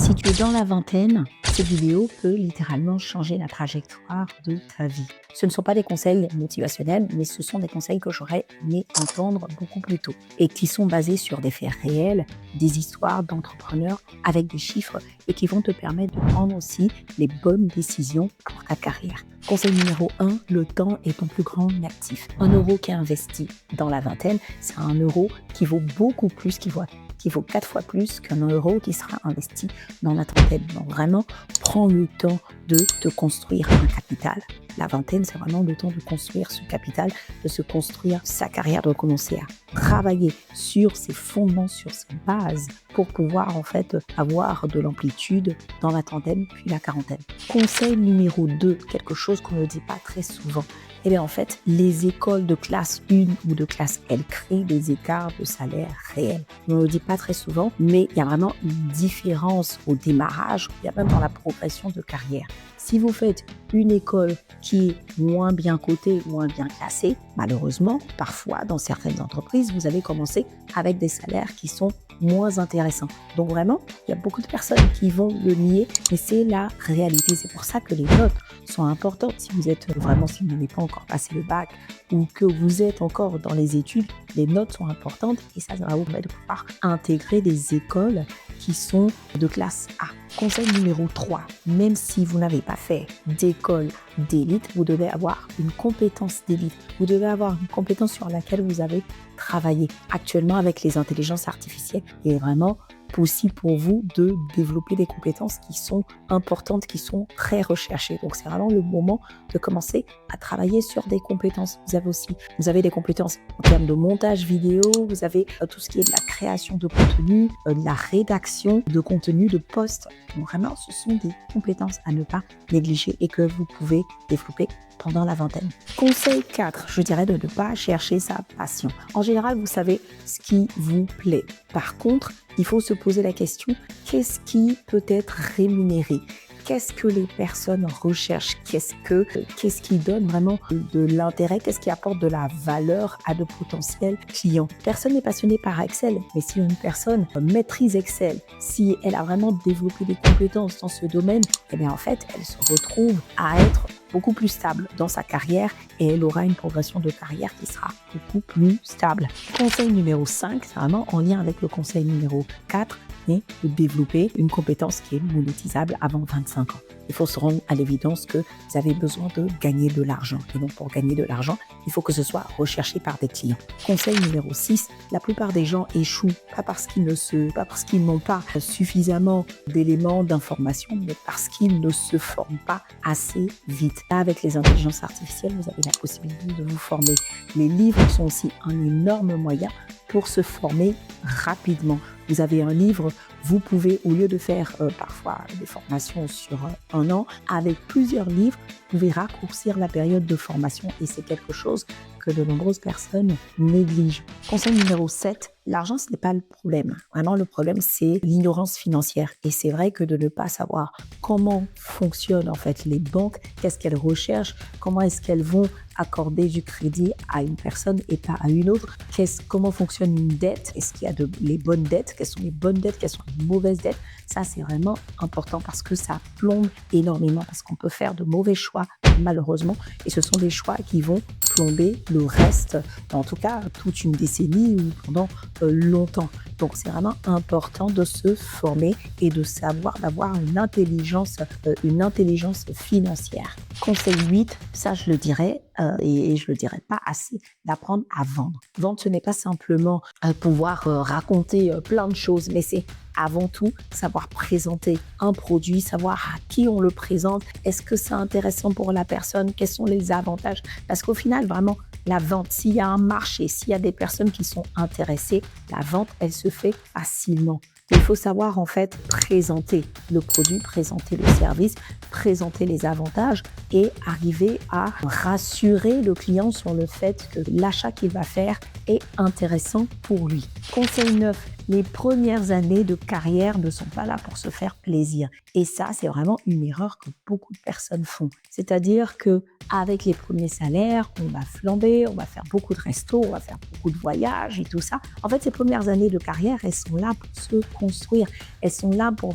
Si tu es dans la vingtaine, cette vidéo peut littéralement changer la trajectoire de ta vie. Ce ne sont pas des conseils motivationnels, mais ce sont des conseils que j'aurais aimé entendre beaucoup plus tôt et qui sont basés sur des faits réels, des histoires d'entrepreneurs avec des chiffres et qui vont te permettre de prendre aussi les bonnes décisions pour ta carrière. Conseil numéro 1, le temps est ton plus grand actif. Un euro qui est investi dans la vingtaine, c'est un euro qui vaut beaucoup plus, qui vaut 4 fois plus qu'un euro qui sera investi dans la trentaine. Donc vraiment, prends le temps de te construire un capital. La vingtaine, c'est vraiment le temps de construire ce capital, de se construire sa carrière, de commencer à travailler sur ses fondements, sur ses bases pour pouvoir en fait avoir de l'amplitude dans la trentaine puis la quarantaine. Conseil numéro 2, quelque chose qu'on ne dit pas très souvent. Eh bien, en fait, les écoles de classe 1 ou de classe L créent des écarts de salaire réels. On ne le dit pas très souvent, mais il y a vraiment une différence au démarrage, il y a même dans la progression de carrière. Si vous faites une école qui est moins bien cotée, moins bien classée, malheureusement, parfois, dans certaines entreprises, vous allez commencer avec des salaires qui sont moins intéressants. Donc vraiment, il y a beaucoup de personnes qui vont le nier, mais c'est la réalité. C'est pour ça que les notes sont importantes. Si vous n'avez pas encore passé le bac ou que vous êtes encore dans les études, les notes sont importantes et ça va vous permettre de pouvoir intégrer des écoles qui sont de classe A. Conseil numéro 3, même si vous n'avez pas fait d'école d'élite, vous devez avoir une compétence d'élite. Vous devez avoir une compétence sur laquelle vous avez travaillé. Actuellement, avec les intelligences artificielles, il est vraiment possible pour vous de développer des compétences qui sont importantes, qui sont très recherchées. Donc, c'est vraiment le moment de commencer à travailler sur des compétences. Vous avez des compétences en termes de montage vidéo, vous avez tout ce qui est de la création de contenu, de la rédaction de contenu, de posts. Donc, vraiment, ce sont des compétences à ne pas négliger et que vous pouvez développer pendant la vingtaine. Conseil 4, je dirais de ne pas chercher sa passion. En général, vous savez ce qui vous plaît. Par contre, il faut se poser la question, qu'est-ce qui peut être rémunéré ? Qu'est-ce que les personnes recherchent ? Qu'est-ce qui donne vraiment de l'intérêt ? Qu'est-ce qui apporte de la valeur à de potentiels clients ? Personne n'est passionné par Excel, mais si une personne maîtrise Excel, si elle a vraiment développé des compétences dans ce domaine, eh bien en fait, elle se retrouve à être beaucoup plus stable dans sa carrière et elle aura une progression de carrière qui sera beaucoup plus stable. Conseil numéro 5, c'est vraiment en lien avec le conseil numéro 4, mais de développer une compétence qui est monétisable avant 25 ans. Il faut se rendre à l'évidence que vous avez besoin de gagner de l'argent. Et donc, pour gagner de l'argent, il faut que ce soit recherché par des clients. Conseil numéro 6, la plupart des gens échouent, pas parce qu'ils n'ont pas suffisamment d'éléments d'information, mais parce qu'ils ne se forment pas assez vite. Là, avec les intelligences artificielles, vous avez la possibilité de vous former. Les livres sont aussi un énorme moyen pour se former rapidement. Vous avez un livre, vous pouvez, au lieu de faire parfois des formations sur un an, avec plusieurs livres, vous pouvez raccourcir la période de formation et c'est quelque chose que de nombreuses personnes négligent. Conseil numéro 7, l'argent, ce n'est pas le problème. Vraiment, le problème, c'est l'ignorance financière. Et c'est vrai que de ne pas savoir comment fonctionnent en fait les banques, qu'est-ce qu'elles recherchent, comment est-ce qu'elles vont accorder du crédit à une personne et pas à une autre, comment fonctionne une dette, est-ce qu'il y a les bonnes dettes, quelles sont les bonnes dettes, quelles sont les mauvaises dettes. Ça, c'est vraiment important parce que ça plombe énormément, parce qu'on peut faire de mauvais choix, malheureusement, et ce sont des choix qui vont plomber le reste, en tout cas toute une décennie ou pendant longtemps. Donc, c'est vraiment important de se former et de savoir d'avoir une intelligence financière. Conseil 8, ça je le dirais, et je le dirais pas assez, d'apprendre à vendre. Vendre, ce n'est pas simplement pouvoir raconter plein de choses, mais c'est avant tout savoir présenter un produit, savoir à qui on le présente, est-ce que c'est intéressant pour la personne, quels sont les avantages. Parce qu'au final, vraiment, la vente, s'il y a un marché, s'il y a des personnes qui sont intéressées, la vente, elle se fait facilement. Il faut savoir en fait présenter le produit, présenter le service, présenter les avantages et arriver à rassurer le client sur le fait que l'achat qu'il va faire est intéressant pour lui. Conseil 9, Les premières années de carrière ne sont pas là pour se faire plaisir. Et ça, c'est vraiment une erreur que beaucoup de personnes font. C'est-à-dire qu'avec les premiers salaires, on va flamber, on va faire beaucoup de restos, on va faire beaucoup de voyages et tout ça. En fait, ces premières années de carrière, elles sont là pour se construire. Elles sont là pour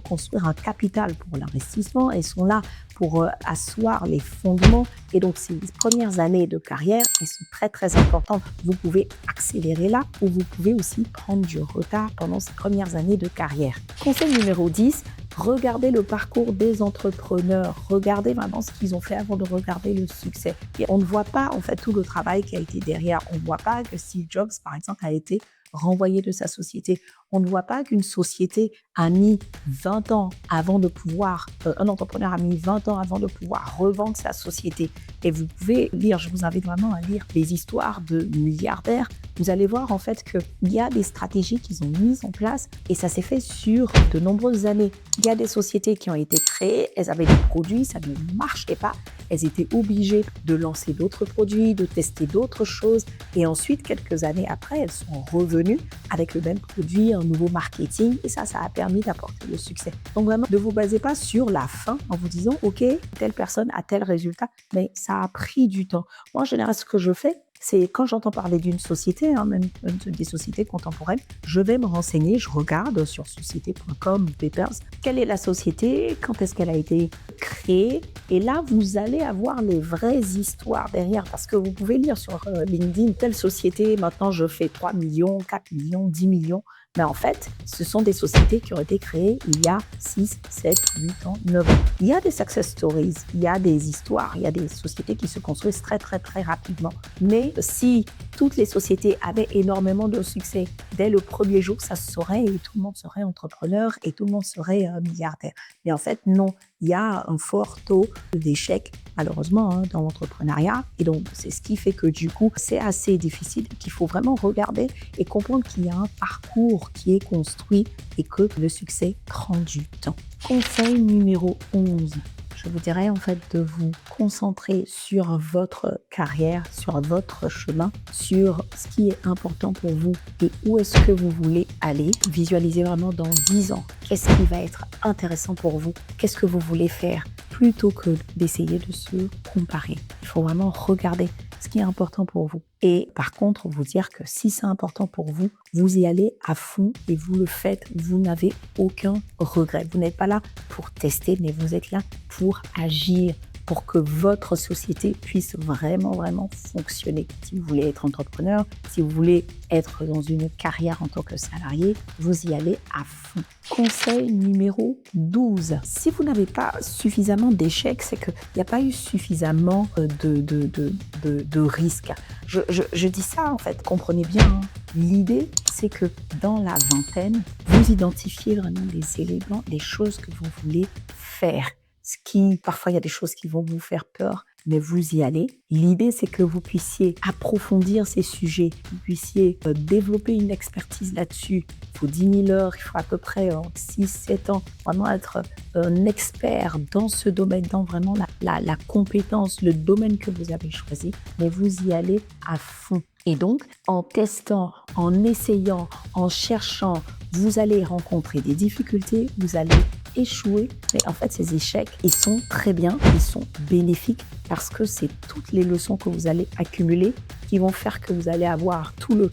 construire un capital pour l'investissement. Elles sont là pour asseoir les fondements. Et donc, ces premières années de carrière, elles sont très, très importantes. Vous pouvez accélérer là ou vous pouvez aussi prendre du retard pendant ces premières années de carrière. Conseil numéro 10, regardez le parcours des entrepreneurs. Regardez vraiment ce qu'ils ont fait avant de regarder le succès. Et on ne voit pas, en fait, tout le travail qui a été derrière. On ne voit pas que Steve Jobs, par exemple, a été renvoyé de sa société. On ne voit pas qu'une société a mis 20 ans avant de pouvoir, un entrepreneur a mis 20 ans avant de pouvoir revendre sa société. Et vous pouvez lire, je vous invite vraiment à lire les histoires de milliardaires. Vous allez voir en fait qu'il y a des stratégies qu'ils ont mises en place et ça s'est fait sur de nombreuses années. Il y a des sociétés qui ont été créées, elles avaient des produits, ça ne marchait pas. Elles étaient obligées de lancer d'autres produits, de tester d'autres choses. Et ensuite, quelques années après, elles sont revenues avec le même produit, un nouveau marketing. Et ça a permis d'apporter le succès. Donc vraiment, ne vous basez pas sur la fin en vous disant, OK, telle personne a tel résultat. Mais ça a pris du temps. Moi, en général, ce que je fais, c'est quand j'entends parler d'une société, même des sociétés contemporaines, je vais me renseigner, je regarde sur société.com, Papers, quelle est la société, quand est-ce qu'elle a été créée. Et là, vous allez avoir les vraies histoires derrière parce que vous pouvez lire sur LinkedIn, telle société, maintenant je fais 3 millions, 4 millions, 10 millions. Mais en fait, ce sont des sociétés qui ont été créées il y a 6, 7, 8 ans, 9 ans. Il y a des success stories, il y a des histoires, il y a des sociétés qui se construisent très, très, très rapidement. Mais si toutes les sociétés avaient énormément de succès dès le premier jour, ça se saurait et tout le monde serait entrepreneur et tout le monde serait milliardaire. Mais en fait, non. Il y a un fort taux d'échec, malheureusement, dans l'entrepreneuriat. Et donc, c'est ce qui fait que du coup, c'est assez difficile, qu'il faut vraiment regarder et comprendre qu'il y a un parcours qui est construit et que le succès prend du temps. Conseil numéro 11. Je vous dirais en fait de vous concentrer sur votre carrière, sur votre chemin, sur ce qui est important pour vous et où est-ce que vous voulez aller. Visualisez vraiment dans 10 ans. Qu'est-ce qui va être intéressant pour vous? Qu'est-ce que vous voulez faire? Plutôt que d'essayer de se comparer. Il faut vraiment regarder ce qui est important pour vous. Et par contre, vous dire que si c'est important pour vous, vous y allez à fond et vous le faites. Vous n'avez aucun regret. Vous n'êtes pas là pour tester, mais vous êtes là pour agir, pour que votre société puisse vraiment, vraiment fonctionner. Si vous voulez être entrepreneur, si vous voulez être dans une carrière en tant que salarié, vous y allez à fond. Conseil numéro 12. Si vous n'avez pas suffisamment d'échecs, c'est qu'il n'y a pas eu suffisamment de risques. Je dis ça, en fait, comprenez bien. L'idée, c'est que dans la vingtaine, vous identifiez vraiment les éléments, les choses que vous voulez faire. Parfois, il y a des choses qui vont vous faire peur, mais vous y allez. L'idée, c'est que vous puissiez approfondir ces sujets, que vous puissiez développer une expertise là-dessus. Il faut 10 000 heures, il faut à peu près 6-7 ans, vraiment être un expert dans ce domaine, dans vraiment la compétence, le domaine que vous avez choisi, mais vous y allez à fond. Et donc, en testant, en essayant, en cherchant, vous allez rencontrer des difficultés, vous allez échouer. Mais en fait, ces échecs, ils sont très bien, ils sont bénéfiques parce que c'est toutes les leçons que vous allez accumuler qui vont faire que vous allez avoir tout le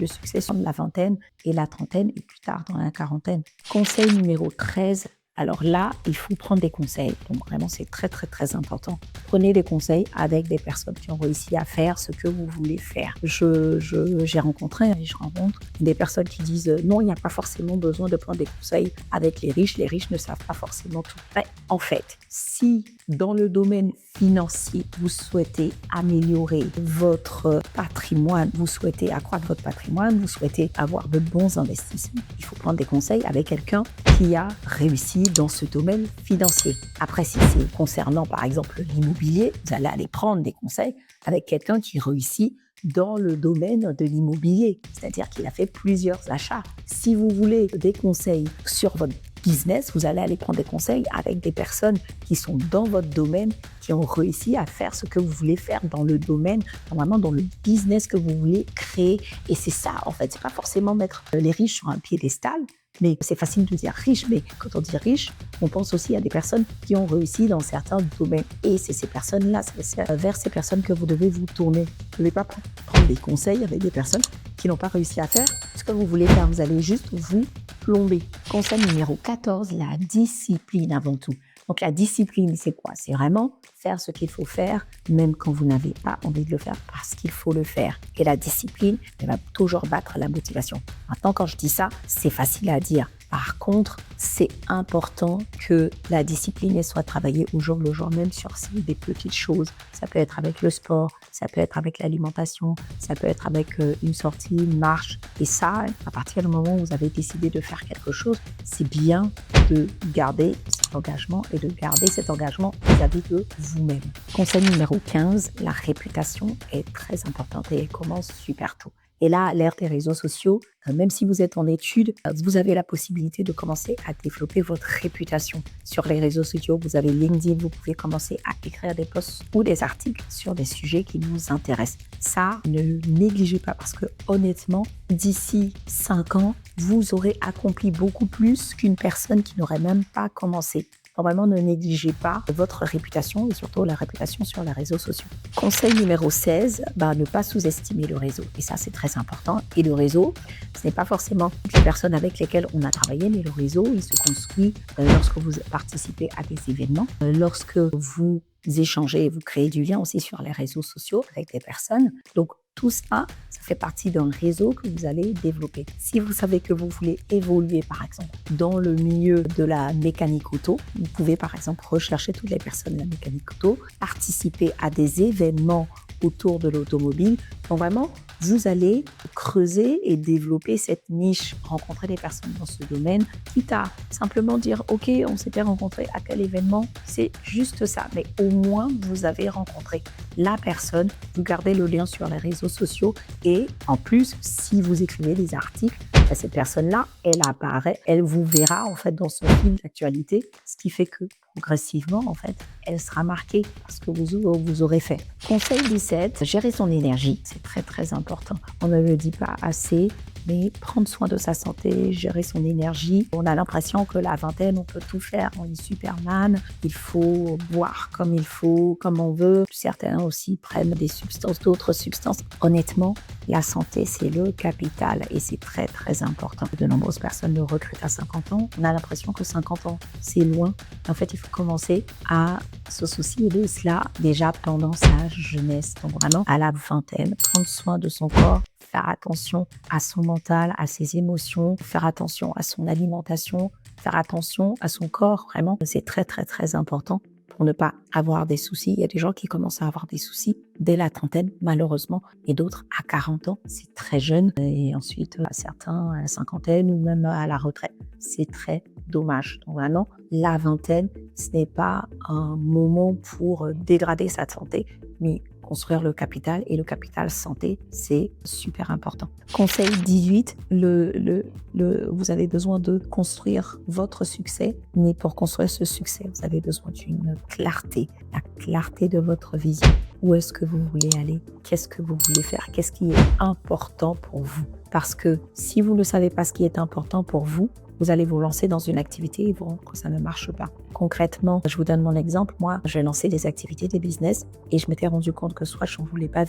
succès sur la vingtaine et la trentaine et plus tard dans la quarantaine. Conseil numéro 13. Alors là, il faut prendre des conseils. Donc vraiment, c'est très, très, très important. Prenez des conseils avec des personnes qui ont réussi à faire ce que vous voulez faire. J'ai rencontré et je rencontre des personnes qui disent non, il n'y a pas forcément besoin de prendre des conseils avec les riches ne savent pas forcément tout. Mais en fait, si dans le domaine financier, vous souhaitez améliorer votre patrimoine, vous souhaitez accroître votre patrimoine, vous souhaitez avoir de bons investissements, il faut prendre des conseils avec quelqu'un qui a réussi dans ce domaine financier. Après, si c'est concernant par exemple l'immobilier, vous allez aller prendre des conseils avec quelqu'un qui réussit dans le domaine de l'immobilier, c'est-à-dire qu'il a fait plusieurs achats. Si vous voulez des conseils sur votre business, vous allez aller prendre des conseils avec des personnes qui sont dans votre domaine, qui ont réussi à faire ce que vous voulez faire dans le domaine, vraiment dans le business que vous voulez créer. Et c'est ça, en fait, c'est pas forcément mettre les riches sur un piédestal, mais c'est facile de dire riche, mais quand on dit riche, on pense aussi à des personnes qui ont réussi dans certains domaines. Et c'est ces personnes-là, c'est vers ces personnes que vous devez vous tourner. Vous ne devez pas prendre des conseils avec des personnes qui n'ont pas réussi à faire ce que vous voulez faire. Vous allez juste vous plomber. Conseil numéro 14, la discipline avant tout. Donc la discipline, c'est quoi? C'est vraiment faire ce qu'il faut faire, même quand vous n'avez pas envie de le faire, parce qu'il faut le faire. Et la discipline, elle va toujours battre la motivation. Maintenant, quand je dis ça, c'est facile à dire. Par contre, c'est important que la discipline elle soit travaillée au jour le jour, même sur des petites choses. Ça peut être avec le sport, ça peut être avec l'alimentation, ça peut être avec une sortie, une marche. Et ça, à partir du moment où vous avez décidé de faire quelque chose, c'est bien de garder cet engagement et de garder cet engagement vis-à-vis de vous-même. Conseil numéro 15, la réputation est très importante et elle commence super tôt. Et là, à l'ère des réseaux sociaux, même si vous êtes en études, vous avez la possibilité de commencer à développer votre réputation. Sur les réseaux sociaux, vous avez LinkedIn, vous pouvez commencer à écrire des posts ou des articles sur des sujets qui nous intéressent. Ça, ne négligez pas parce que honnêtement, d'ici 5 ans, vous aurez accompli beaucoup plus qu'une personne qui n'aurait même pas commencé. Vraiment, ne négligez pas votre réputation et surtout la réputation sur les réseaux sociaux. Conseil numéro 16, ne pas sous-estimer le réseau. Et ça, c'est très important. Et le réseau, ce n'est pas forcément toutes les personnes avec lesquelles on a travaillé, mais le réseau, il se construit lorsque vous participez à des événements, lorsque vous échangez et vous créez du lien aussi sur les réseaux sociaux avec des personnes. Donc, tout ça, ça fait partie d'un réseau que vous allez développer. Si vous savez que vous voulez évoluer, par exemple, dans le milieu de la mécanique auto, vous pouvez, par exemple, rechercher toutes les personnes de la mécanique auto, participer à des événements autour de l'automobile. Donc vraiment, vous allez creuser et développer cette niche, rencontrer des personnes dans ce domaine, quitte à simplement dire « Ok, on s'était rencontré à quel événement ?» C'est juste ça, mais au moins vous avez rencontré la personne, vous gardez le lien sur les réseaux sociaux et en plus, si vous écrivez des articles, cette personne-là, elle apparaît, elle vous verra en fait dans son fil d'actualité, ce qui fait que progressivement, en fait, elle sera marquée parce que vous aurez fait. Conseil 17, gérer son énergie, c'est très très important. On ne le dit pas assez, mais prendre soin de sa santé, gérer son énergie. On a l'impression que la vingtaine, on peut tout faire, on est Superman, il faut boire comme il faut, comme on veut. Certains aussi prennent des substances, d'autres substances. Honnêtement, la santé, c'est le capital et c'est très très important. De nombreuses personnes le recrutent à 50 ans. On a l'impression que 50 ans, c'est loin. En fait, il faut commencer à se soucier de cela déjà pendant sa jeunesse. Donc vraiment, à la vingtaine, prendre soin de son corps, faire attention à son mental, à ses émotions, faire attention à son alimentation, faire attention à son corps. Vraiment, c'est très très très important pour ne pas avoir des soucis. Il y a des gens qui commencent à avoir des soucis dès la trentaine, malheureusement, et d'autres à 40 ans, c'est très jeune. Et ensuite, à certains à la cinquantaine ou même à la retraite. C'est très dommage. Donc vraiment, la vingtaine, ce n'est pas un moment pour dégrader sa santé, mais construire le capital et le capital santé, c'est super important. Conseil 18, vous avez besoin de construire votre succès, mais pour construire ce succès, vous avez besoin d'une clarté, la clarté de votre vision. Où est-ce que vous voulez aller? Qu'est-ce que vous voulez faire? Qu'est-ce qui est important pour vous? Parce que si vous ne savez pas ce qui est important pour vous, vous allez vous lancer dans une activité et vous rendre que ça ne marche pas. Concrètement, je vous donne mon exemple. Moi, j'ai lancé des activités, des business et je m'étais rendu compte que soit je ne voulais pas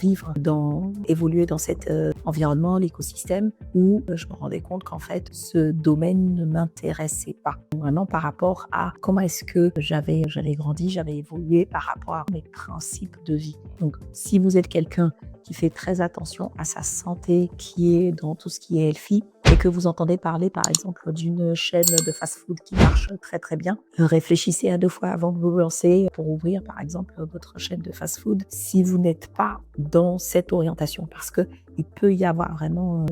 évoluer dans cet environnement, l'écosystème, ou je me rendais compte qu'en fait, ce domaine ne m'intéressait pas. Vraiment par rapport à comment est-ce que j'avais grandi, j'avais évolué par rapport à mes principes de vie. Donc, si vous êtes quelqu'un qui fait très attention à sa santé, qui est dans tout ce qui est healthy, et que vous entendez parler, par exemple, d'une chaîne de fast-food qui marche très, très bien, réfléchissez à 2 fois avant de vous lancer pour ouvrir, par exemple, votre chaîne de fast-food si vous n'êtes pas dans cette orientation. Parce qu'il peut y avoir vraiment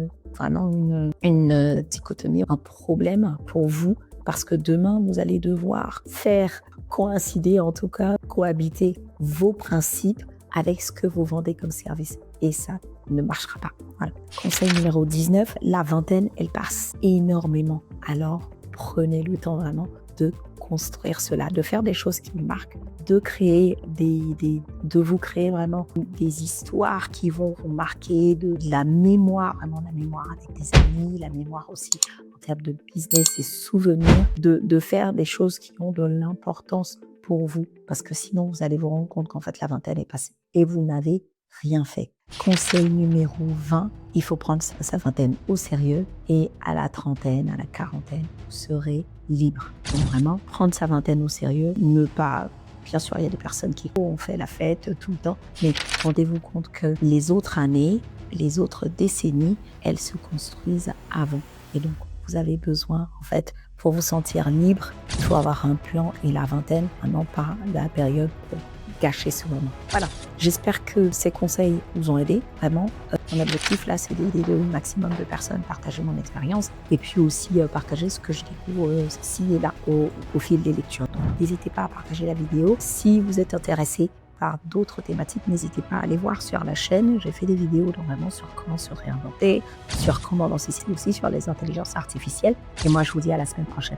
une dichotomie, un problème pour vous, parce que demain, vous allez devoir faire coïncider, en tout cas, cohabiter vos principes avec ce que vous vendez comme service. Et ça ne marchera pas. Voilà. Conseil numéro 19, la vingtaine, elle passe énormément. Alors, prenez le temps vraiment de construire cela, de faire des choses qui vous marquent, de créer de vous créer vraiment des histoires qui vont vous marquer, de la mémoire, vraiment la mémoire avec des amis, la mémoire aussi en termes de business et souvenirs, de faire des choses qui ont de l'importance pour vous, parce que sinon vous allez vous rendre compte qu'en fait la vingtaine est passée et vous n'avez rien fait. Conseil numéro 20, il faut prendre sa vingtaine au sérieux et à la trentaine, à la quarantaine, vous serez libre. Donc vraiment, prendre sa vingtaine au sérieux, ne pas... Bien sûr, il y a des personnes qui ont fait la fête tout le temps, mais rendez-vous compte que les autres années, les autres décennies, elles se construisent avant. Et donc, vous avez besoin, en fait, pour vous sentir libre, il faut avoir un plan et la vingtaine, maintenant pas la période pour gâcher ce moment. Voilà, j'espère que ces conseils vous ont aidé, vraiment. Mon objectif là, c'est d'aider le maximum de personnes, partager mon expérience et puis aussi partager ce que je découvre ici et là au fil des lectures. Donc, n'hésitez pas à partager la vidéo. Si vous êtes intéressé par d'autres thématiques, n'hésitez pas à aller voir sur la chaîne. J'ai fait des vidéos vraiment sur comment se réinventer, sur comment lancer aussi sur les intelligences artificielles. Et moi, je vous dis à la semaine prochaine.